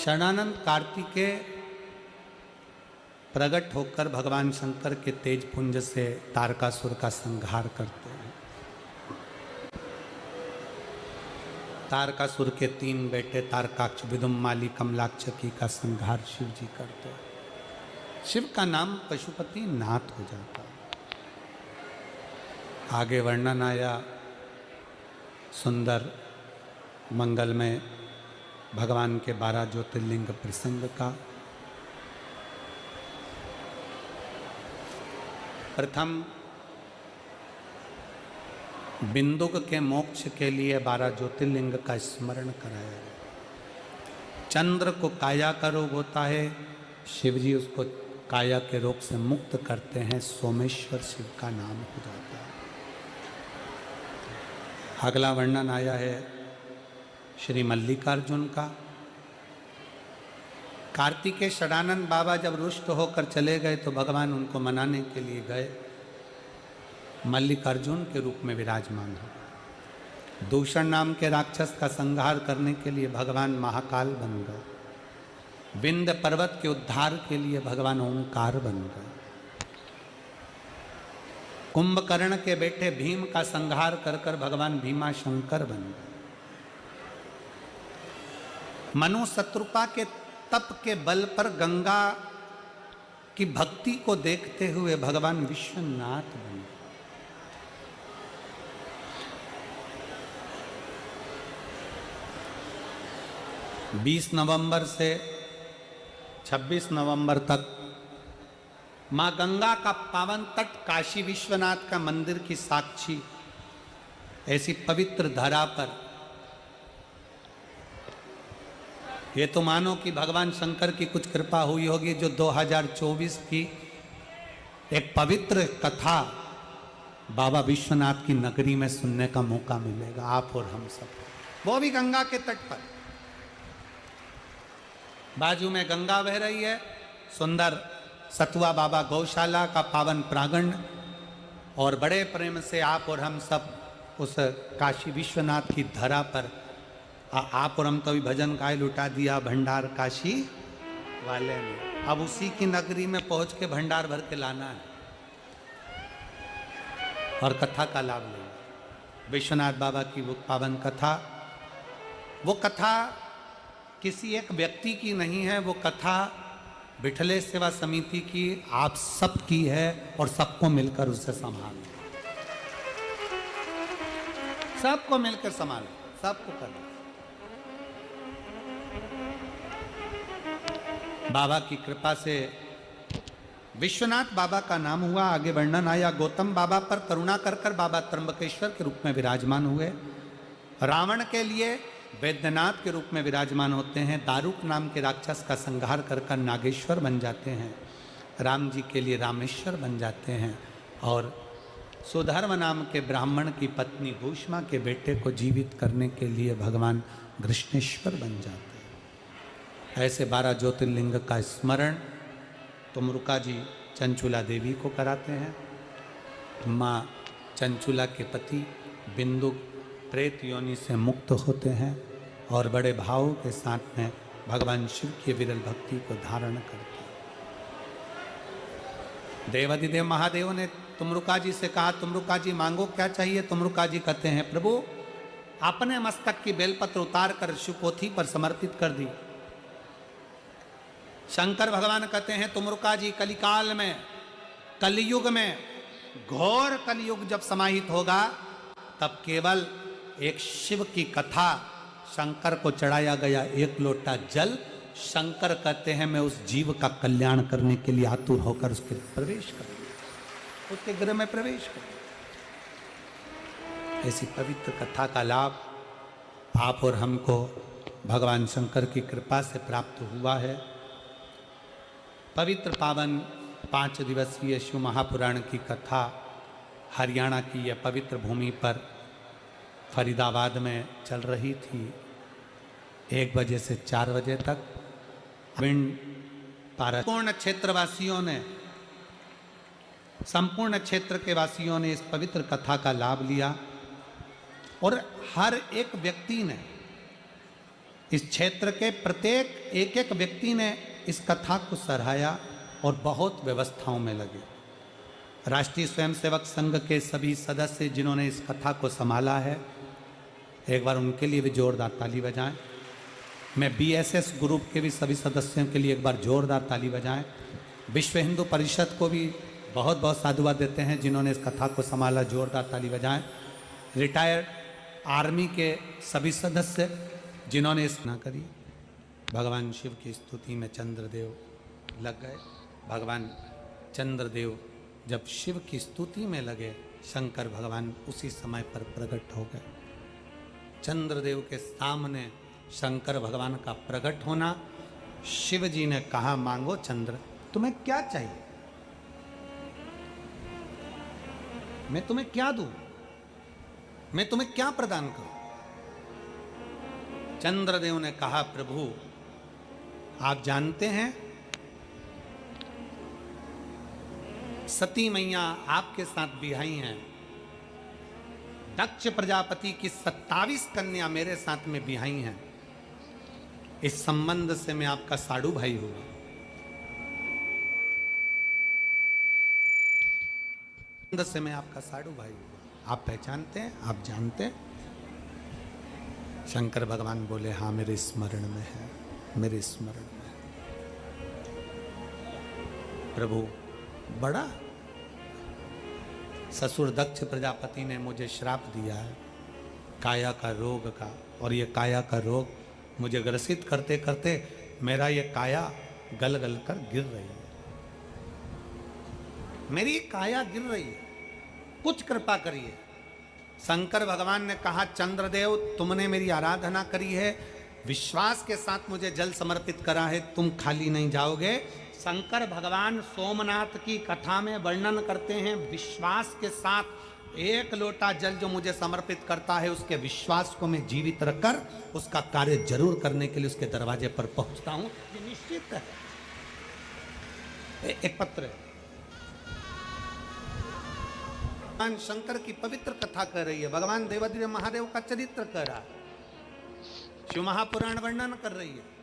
षडानंद कार्तिकेय प्रकट होकर भगवान शंकर के तेज पुंज से तारकासुर का संहार करते हैं। तारकासुर के 3 बेटे तारकाक्ष, विदुम्माली, कमलाक्षकी का संहार शिव जी करते हैं। शिव का नाम पशुपति नाथ हो जाता है। आगे वर्णन आया सुंदर मंगल में भगवान के 12 ज्योतिर्लिंग प्रसंग का। प्रथम बिंदुक के मोक्ष के लिए 12 ज्योतिर्लिंग का स्मरण कराया गया। चंद्र को काया का रोग होता है, शिव जी उसको काया के रोग से मुक्त करते हैं, सोमेश्वर शिव का नाम हो जाता है। अगला वर्णन आया है श्री मल्लिकार्जुन का। कार्तिकेय षडानंद बाबा जब रुष्ट होकर चले गए तो भगवान उनको मनाने के लिए गए, मल्लिकार्जुन के रूप में विराजमान हो। दूषण नाम के राक्षस का संहार करने के लिए भगवान महाकाल बन गए। विंध्य पर्वत के उद्धार के लिए भगवान ओंकार बन गए। कुंभकर्ण के बेटे भीम का संहार कर कर भगवान भीमा शंकर बन गए। मनु शत्रुपा के तप के बल पर गंगा की भक्ति को देखते हुए भगवान विश्वनाथ बन गए। 20 नवंबर से 26 नवंबर तक मां गंगा का पावन तट काशी विश्वनाथ का मंदिर की साक्षी ऐसी पवित्र धरा पर ये तो मानो कि भगवान शंकर की कुछ कृपा हुई होगी जो 2024 की एक पवित्र कथा बाबा विश्वनाथ की नगरी में सुनने का मौका मिलेगा, आप और हम सब। वो भी गंगा के तट पर, बाजू में गंगा बह रही है, सुंदर सतुआ बाबा गौशाला का पावन प्रांगण, और बड़े प्रेम से आप और हम सब उस काशी विश्वनाथ की धरा पर आप और हम तो अभी भजन गाय लुटा दिया भंडार काशी वाले ने। अब उसी की नगरी में पहुंच के भंडार भर के लाना है और कथा का लाभ लेना। विश्वनाथ बाबा की वो पावन कथा, वो कथा किसी एक व्यक्ति की नहीं है, वो कथा विठले सेवा समिति की आप सब की है और सबको मिलकर उसे संभालना, सबको मिलकर संभालना, सबको करना। बाबा की कृपा से विश्वनाथ बाबा का नाम हुआ। आगे वर्णन आया गौतम बाबा पर करुणा कर कर बाबा त्र्यंबकेश्वर के रूप में विराजमान हुए। रावण के लिए वैद्यनाथ के रूप में विराजमान होते हैं। दारुक नाम के राक्षस का संहार कर कर नागेश्वर बन जाते हैं। राम जी के लिए रामेश्वर बन जाते हैं और सुधर्म नाम के ब्राह्मण की पत्नी भूष्मा के बेटे को जीवित करने के लिए भगवान कृष्णेश्वर बन जाते हैं। ऐसे 12 ज्योतिर्लिंग का स्मरण तुमरुका जी चंचुला देवी को कराते हैं। माँ चंचुला के पति बिंदु प्रेत योनि से मुक्त होते हैं और बड़े भाव के साथ में भगवान शिव की विरल भक्ति को धारण करते हैं। देवाधिदेव महादेव ने तुमरुका जी से कहा, तुमरुका जी मांगो क्या चाहिए। तुमरुका जी कहते हैं, प्रभु अपने मस्तक की बेलपत्र उतार कर शिवपोथी पर समर्पित कर दी। शंकर भगवान कहते हैं, तुमरुका जी कलिकाल में, कलयुग में, घोर कलयुग जब समाहित होगा तब केवल एक शिव की कथा, शंकर को चढ़ाया गया 1 लोटा जल, शंकर कहते हैं मैं उस जीव का कल्याण करने के लिए आतुर होकर उसके प्रवेश करूंगा, उसके गृह में प्रवेश करूंगा। ऐसी पवित्र कथा का लाभ आप और हमको भगवान शंकर की कृपा से प्राप्त हुआ है। पवित्र पावन 5 दिवसीय शिव महापुराण की कथा हरियाणा की यह पवित्र भूमि पर फरीदाबाद में चल रही थी। 1 बजे से 4 बजे तक संपूर्ण क्षेत्रवासियों ने, संपूर्ण क्षेत्र के वासियों ने इस पवित्र कथा का लाभ लिया और हर एक व्यक्ति ने इस क्षेत्र के प्रत्येक एक एक व्यक्ति ने इस कथा को सराहाया और बहुत व्यवस्थाओं में लगे। राष्ट्रीय स्वयंसेवक संघ के सभी सदस्य जिन्होंने इस कथा को संभाला है, एक बार उनके लिए भी जोरदार ताली बजाएं। मैं बीएसएस ग्रुप के भी सभी सदस्यों के लिए एक बार जोरदार ताली बजाएं। विश्व हिंदू परिषद को भी बहुत बहुत साधुवाद देते हैं जिन्होंने इस कथा को संभाला, जोरदार ताली बजाएं। रिटायर्ड आर्मी के सभी सदस्य जिन्होंने इस ना करी। भगवान शिव की स्तुति में चंद्रदेव लग गए। भगवान चंद्रदेव जब शिव की स्तुति में लगे, शंकर भगवान उसी समय पर प्रकट हो गए। चंद्रदेव के सामने शंकर भगवान का प्रकट होना, शिव जी ने कहा, मांगो चंद्र, तुम्हें क्या चाहिए, मैं तुम्हें क्या दूं, मैं तुम्हें क्या प्रदान करूं। चंद्रदेव ने कहा, प्रभु आप जानते हैं सती मैया आपके साथ बिहाई हैं, दक्ष प्रजापति की 27 कन्या मेरे साथ में बिहाई हैं। इस संबंध से मैं आपका साड़ू भाई हूं। से मैं आपका साड़ू भाई हूं। आप पहचानते हैं, आप जानते हैं। शंकर भगवान बोले, हाँ मेरे स्मरण में है, मेरे स्मरण में है। प्रभु बड़ा ससुर दक्ष प्रजापति ने मुझे श्राप दिया है काया का रोग का, और ये काया का रोग मुझे ग्रसित करते करते मेरा ये काया गल गल कर गिर रही है, मेरी काया गिर रही है, कुछ कृपा करिए। शंकर भगवान ने कहा, चंद्रदेव तुमने मेरी आराधना करी है, विश्वास के साथ मुझे जल समर्पित करा है, तुम खाली नहीं जाओगे। शंकर भगवान सोमनाथ की कथा में वर्णन करते हैं, विश्वास के साथ एक लोटा जल जो मुझे समर्पित करता है, उसके विश्वास को मैं जीवित रखकर उसका कार्य जरूर करने के लिए उसके दरवाजे पर पहुंचता हूं। ये निश्चित है। एक पत्र है, भगवान शंकर की पवित्र कथा कर रही है, भगवान देवाधिदेव महादेव का चरित्र कर रहा है, शिव महापुराण वर्णन कर रही है।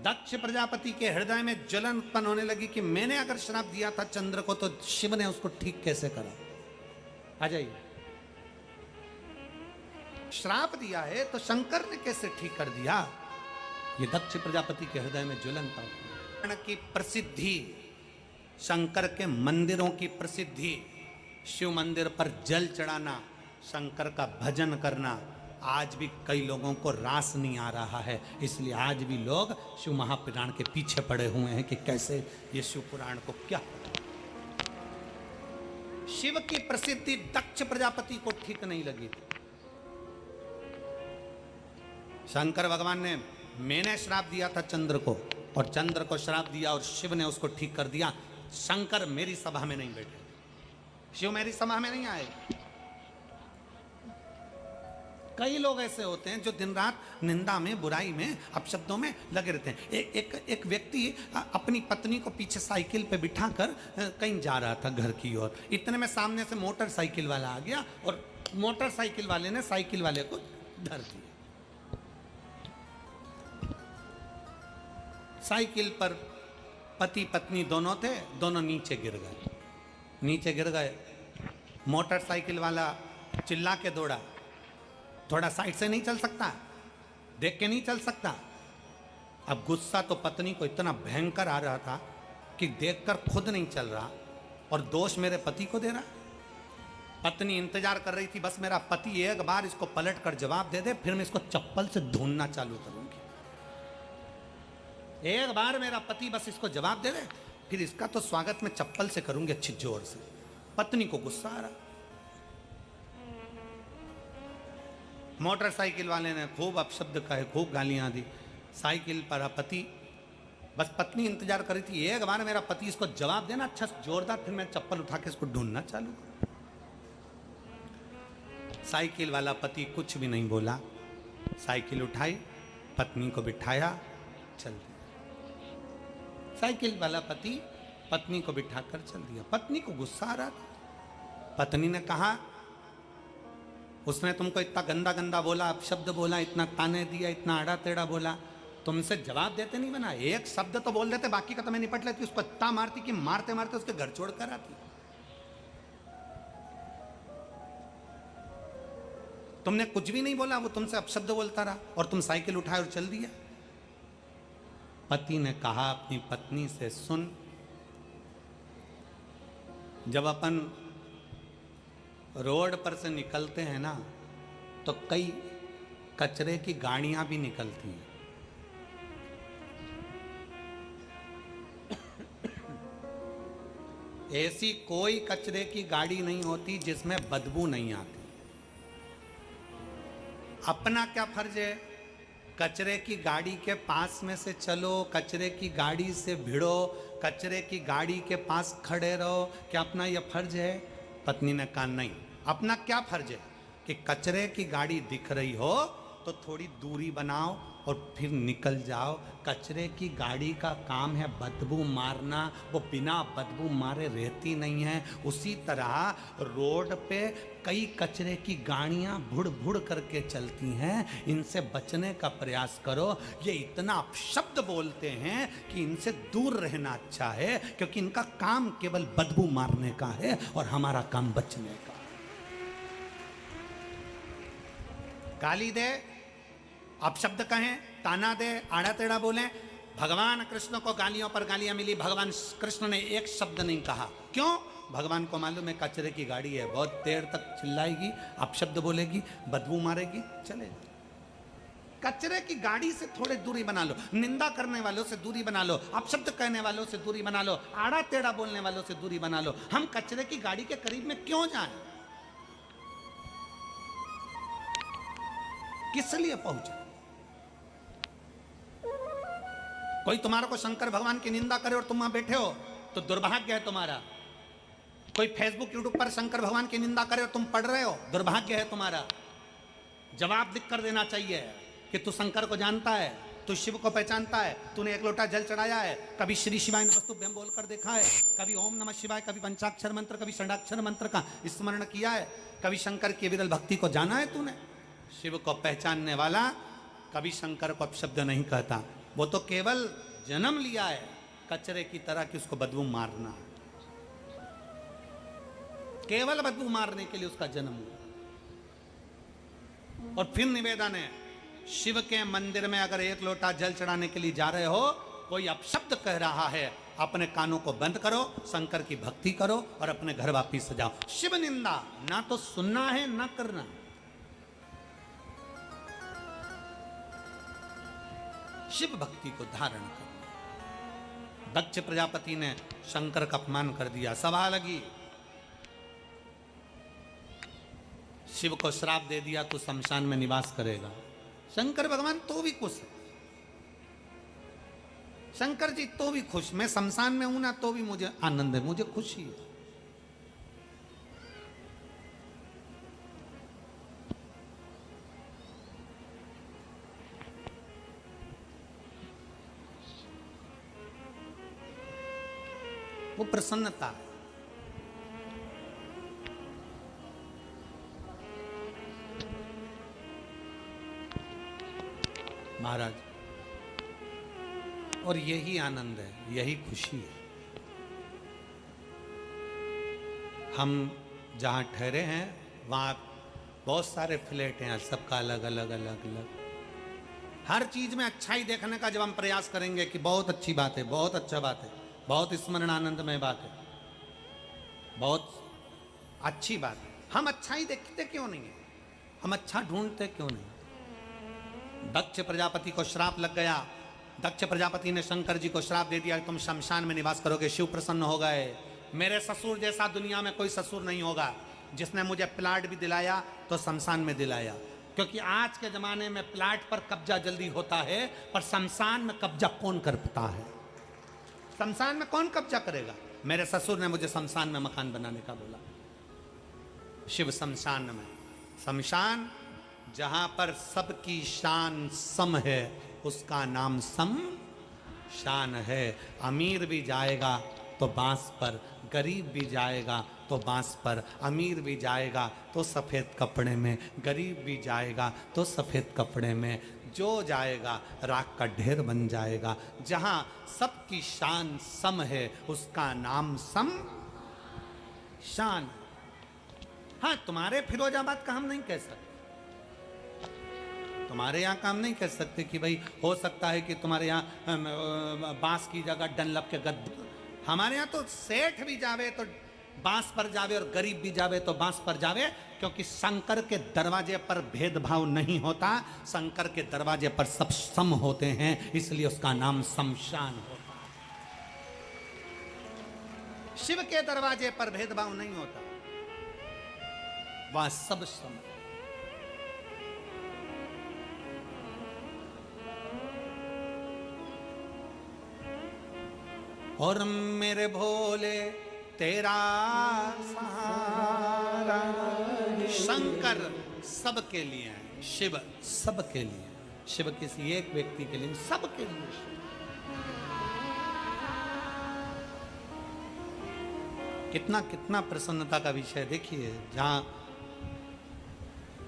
दक्ष प्रजापति के हृदय में जलन उत्पन्न होने लगी कि मैंने अगर श्राप दिया था चंद्र को, तो शिव ने उसको ठीक कैसे करा। आ जाइए, श्राप दिया है तो शंकर ने कैसे ठीक कर दिया। ये दक्ष प्रजापति के हृदय में ज्वलन था। की प्रसिद्धि, शंकर के मंदिरों की प्रसिद्धि, शिव मंदिर पर जल चढ़ाना, शंकर का भजन करना, आज भी कई लोगों को रास नहीं आ रहा है। इसलिए आज भी लोग शिव महापुराण के पीछे पड़े हुए हैं कि कैसे ये शिव पुराण को क्या। शिव की प्रसिद्धि दक्ष प्रजापति को ठीक नहीं लगी थी। शंकर भगवान ने, मैंने श्राप दिया था चंद्र को, और चंद्र को श्राप दिया और शिव ने उसको ठीक कर दिया। शंकर मेरी सभा में नहीं बैठे, शिव मेरी सभा में नहीं आए। कई लोग ऐसे होते हैं जो दिन रात निंदा में, बुराई में, अपशब्दों में लगे रहते हैं। एक व्यक्ति अपनी पत्नी को पीछे साइकिल पे बिठाकर कहीं जा रहा था घर की ओर। इतने में सामने से मोटरसाइकिल वाला आ गया और मोटरसाइकिल वाले ने साइकिल वाले को धर दिया। साइकिल पर पति पत्नी दोनों थे, दोनों नीचे गिर गए। नीचे गिर गए, मोटरसाइकिल वाला चिल्ला के दौड़ा, थोड़ा साइड से नहीं चल सकता, देख के नहीं चल सकता। अब गुस्सा तो पत्नी को इतना भयंकर आ रहा था कि देखकर खुद नहीं चल रहा और दोष मेरे पति को दे रहा। पत्नी इंतजार कर रही थी, बस मेरा पति एक बार इसको पलट कर जवाब दे दे, फिर मैं इसको चप्पल से ढूंढना चालू करूंगी। एक बार मेरा पति बस इसको जवाब दे दे, फिर इसका तो स्वागत मैं चप्पल से करूंगी अच्छी जोर से। पत्नी को गुस्सा आ रहा। मोटरसाइकिल वाले ने खूब अपशब्द कहे, खूब गालियां दी। साइकिल पर पति, बस पत्नी इंतजार कर रही थी, एक बार मेरा पति इसको जवाब देना अच्छा जोरदार, फिर मैं चप्पल उठा के इसको ढूंढना चालू करूं। साइकिल वाला पति कुछ भी नहीं बोला, साइकिल उठाई, पत्नी को बिठाया, चल दिया। साइकिल वाला पति पत्नी को बिठाकर चल दिया। पत्नी को गुस्सा आ रहा था। पत्नी ने कहा, उसने तुमको इतना गंदा गंदा बोला, अपशब्द बोला, इतना ताने दिया, इतना आड़ा टेढ़ा बोला, तुमसे जवाब देते नहीं बना, एक शब्द तो बोल देते, बाकी का तो मैं निपट लेती। उसको इतना मारती कि मारते मारते उसके घर छोड़ कर आती। तुमने कुछ भी नहीं बोला, वो तुमसे अपशब्द बोलता रहा और तुम साइकिल उठाए और चल दिया। पति ने कहा अपनी पत्नी से, सुन, जब अपन रोड पर से निकलते हैं ना तो कई कचरे की गाड़ियां भी निकलती हैं। ऐसी कोई कचरे की गाड़ी नहीं होती जिसमें बदबू नहीं आती। अपना क्या फर्ज है? कचरे की गाड़ी के पास में से चलो, कचरे की गाड़ी से भिड़ो, कचरे की गाड़ी के पास खड़े रहो। क्या अपना यह फर्ज है? पत्नी ने कहा नहीं। अपना क्या फर्ज है कि कचरे की गाड़ी दिख रही हो तो थोड़ी दूरी बनाओ और फिर निकल जाओ। कचरे की गाड़ी का काम है बदबू मारना, वो बिना बदबू मारे रहती नहीं है। उसी तरह रोड पे कई कचरे की गाड़ियां भुड़ भुड़ करके चलती हैं, इनसे बचने का प्रयास करो। ये इतना अपशब्द बोलते हैं कि इनसे दूर रहना अच्छा है, क्योंकि इनका काम केवल बदबू मारने का है और हमारा काम बचने का। गाली दे, अपशब्द कहें, ताना दे, आड़ा टेढ़ा बोले, भगवान कृष्ण को गालियों पर गालियां मिली, भगवान कृष्ण ने एक शब्द नहीं कहा। क्यों? भगवान को मालूम है कचरे की गाड़ी है, बहुत देर तक चिल्लाएगी, अपशब्द बोलेगी, बदबू मारेगी, चले। कचरे की गाड़ी से थोड़े दूरी बना लो, निंदा करने वालों से दूरी बना लो, अपशब्द कहने वालों से दूरी बना लो, आड़ा टेढ़ा बोलने वालों से दूरी बना लो। हम कचरे की गाड़ी के करीब में क्यों जाएं? किस लिए पहुंचे? कोई तुम्हारा को शंकर भगवान की निंदा करे और तुम वहां बैठे हो तो दुर्भाग्य है तुम्हारा। कोई फेसबुक यूट्यूब पर शंकर भगवान की निंदा करे और तुम पढ़ रहे हो, दुर्भाग्य है तुम्हारा। जवाब लिख कर देना चाहिए कि तू शंकर को जानता है, तू शिव को पहचानता है, तूने एक लोटा जल चढ़ाया है, कभी श्री शिवाय नमस्तुभ्यं बोलकर देखा है, कभी ओम नमः शिवाय, कभी पंचाक्षर मंत्र, कभी षडाक्षर मंत्र का स्मरण किया है, कभी शंकर की विरल भक्ति को जाना है तूने? शिव को पहचानने वाला कभी शंकर को अपशब्द नहीं कहता। वो तो केवल जन्म लिया है कचरे की तरह कि उसको बदबू मारना, केवल बदबू मारने के लिए उसका जन्म हुआ। और फिर निवेदन है, शिव के मंदिर में अगर एक लोटा जल चढ़ाने के लिए जा रहे हो, कोई अपशब्द कह रहा है, अपने कानों को बंद करो, शंकर की भक्ति करो और अपने घर वापिस जाओ। शिव निंदा ना तो सुनना है ना करना। शिव भक्ति को धारण करना। दक्ष प्रजापति ने शंकर का अपमान कर दिया, सभा लगी, शिव को श्राप दे दिया, तू शमशान में निवास करेगा। शंकर भगवान तो भी खुश है, शंकर जी तो भी खुश, मैं शमशान में हूं ना तो भी मुझे आनंद है, मुझे खुशी है। वो प्रसन्नता है। महाराज, और यही आनंद है, यही खुशी है। हम जहां ठहरे हैं वहां बहुत सारे फ्लैट हैं, सबका अलग अलग अलग अलग। हर चीज में अच्छाई देखने का जब हम प्रयास करेंगे कि बहुत अच्छी बात है, बहुत अच्छा बात है, बहुत स्मरण आनंदमय बात है, बहुत अच्छी बात है, हम अच्छाई देखते क्यों नहीं है? हम अच्छा ढूंढते क्यों नहीं? दक्ष प्रजापति को श्राप लग गया। दक्ष प्रजापति ने शंकर जी को श्राप दे दिया, तुम शमशान में निवास करोगे। शिव प्रसन्न हो गए। मेरे ससुर जैसा दुनिया में कोई ससुर नहीं होगा, जिसने मुझे प्लाट भी दिलाया तो शमशान में दिलाया। क्योंकि आज के जमाने में प्लाट पर कब्जा जल्दी होता है, पर शमशान में कब्जा कौन करता है? शमशान में कौन कब्जा करेगा? मेरे ससुर ने मुझे शमशान में मकान बनाने का बोला। शिव शमशान में, शमशान जहां पर सबकी शान सम है, उसका नाम सम शान है। अमीर भी जाएगा तो बांस पर, गरीब भी जाएगा तो बांस पर, अमीर भी जाएगा तो सफ़ेद कपड़े में, गरीब भी जाएगा तो सफ़ेद कपड़े में, जो जाएगा राख का ढेर बन जाएगा। जहाँ सबकी शान सम है उसका नाम सम शान। हाँ, तुम्हारे फिरोजाबाद का हम नहीं कह सकते, तुम्हारे यहाँ का हम नहीं कह सकते कि भाई हो सकता है कि तुम्हारे यहाँ बांस की जगह डनलप के गद्दे। हमारे यहाँ तो सेठ भी जावे तो बांस पर जावे और गरीब भी जावे तो बांस पर जावे, क्योंकि शंकर के दरवाजे पर भेदभाव नहीं होता, शंकर के दरवाजे पर सब सम होते हैं, इसलिए उसका नाम शमशान होता है। शिव के दरवाजे पर भेदभाव नहीं होता, वह सब सम। और मेरे भोले तेरा सहारा। शंकर सबके लिए है, शिव सबके लिए, शिव किसी एक व्यक्ति के लिए, सबके लिए। कितना कितना प्रसन्नता का विषय देखिए, जहां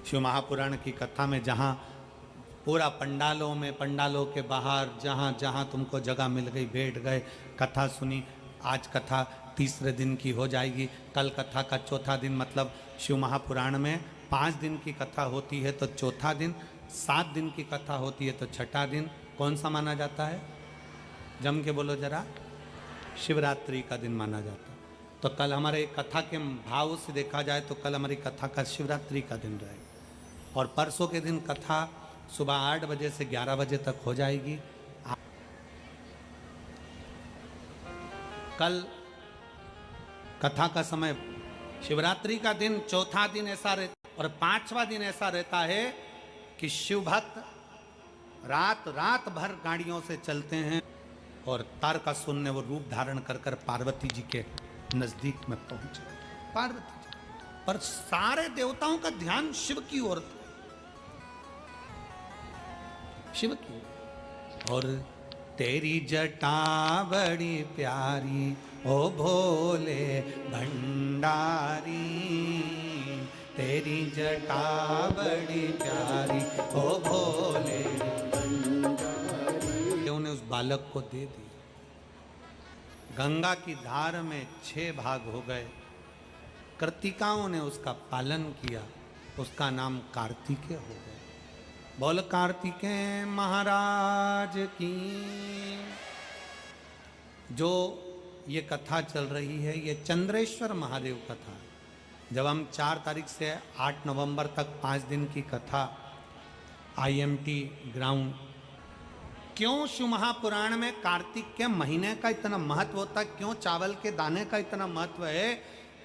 शिव महापुराण की कथा में जहां पूरा पंडालों में, पंडालों के बाहर जहाँ जहाँ तुमको जगह मिल गई बैठ गए, कथा सुनी। आज कथा तीसरे दिन की हो जाएगी, कल कथा का चौथा दिन, मतलब शिव महापुराण में 5 दिन की कथा होती है तो चौथा दिन, 7 दिन की कथा होती है तो छठा दिन कौन सा माना जाता है? जम के बोलो जरा। शिवरात्रि का दिन माना जाता है। तो कल हमारे कथा के भाव से देखा जाए तो कल हमारी कथा का शिवरात्रि का दिन रहेगा, और परसों के दिन कथा सुबह 8 बजे से 11 बजे तक हो जाएगी। कल कथा का समय, शिवरात्रि का दिन चौथा दिन ऐसा रहता, और 5वां दिन ऐसा रहता है कि शिव भक्त रात रात भर गाड़ियों से चलते हैं और तारकासुर ने वो रूप धारण कर कर पार्वती जी के नजदीक में पहुंचे। पार्वती जी पर सारे देवताओं का ध्यान शिव की ओर था, शिव की। और तेरी जटा बड़ी प्यारी ओ भोले भंडारी, तेरी जटा बड़ी प्यारी ओ भोले भंडारी। उन्हें उस बालक को दे दी। गंगा की धार में 6 भाग हो गए। कृतिकाओं ने उसका पालन किया, उसका नाम कार्तिकेय हो गया। बोल कार्तिकेय महाराज की। जो ये कथा चल रही है ये चंद्रेश्वर महादेव कथा। जब हम 4 तारीख से 8 नवंबर तक 5 दिन की कथा IMT ग्राउंड। क्यों शिव महापुराण में कार्तिक के महीने का इतना महत्व होता है? क्यों चावल के दाने का इतना महत्व है?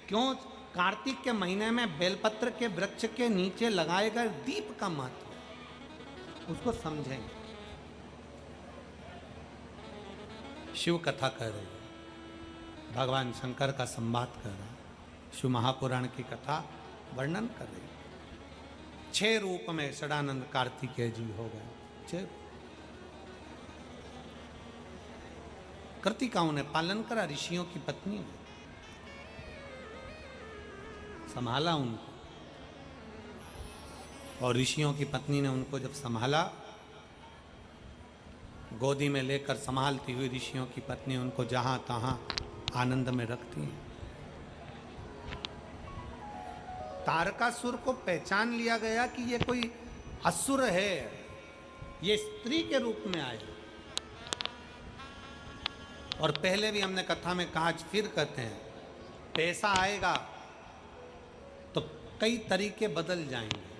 क्यों कार्तिक के महीने में बेलपत्र के वृक्ष के नीचे लगाए गए दीप का महत्व है? उसको समझेंगे। शिव कथा कर रहे हैं, भगवान शंकर का संवाद कर रहे हैं, शिव महापुराण की कथा वर्णन कर रहे हैं। 6 रूप में षडानंद कार्तिकेय जी हो गए। 6 कृतिकाओं ने पालन करा, ऋषियों की पत्नी ने संभाला उनको, और ऋषियों की पत्नी ने उनको जब संभाला, गोदी में लेकर संभालती हुई ऋषियों की पत्नी उनको जहां तहां आनंद में रखती है। तारकासुर को पहचान लिया गया कि ये कोई असुर है, ये स्त्री के रूप में आए। और पहले भी हमने कथा में कहा, आज फिर कहते हैं, पैसा आएगा तो कई तरीके बदल जाएंगे।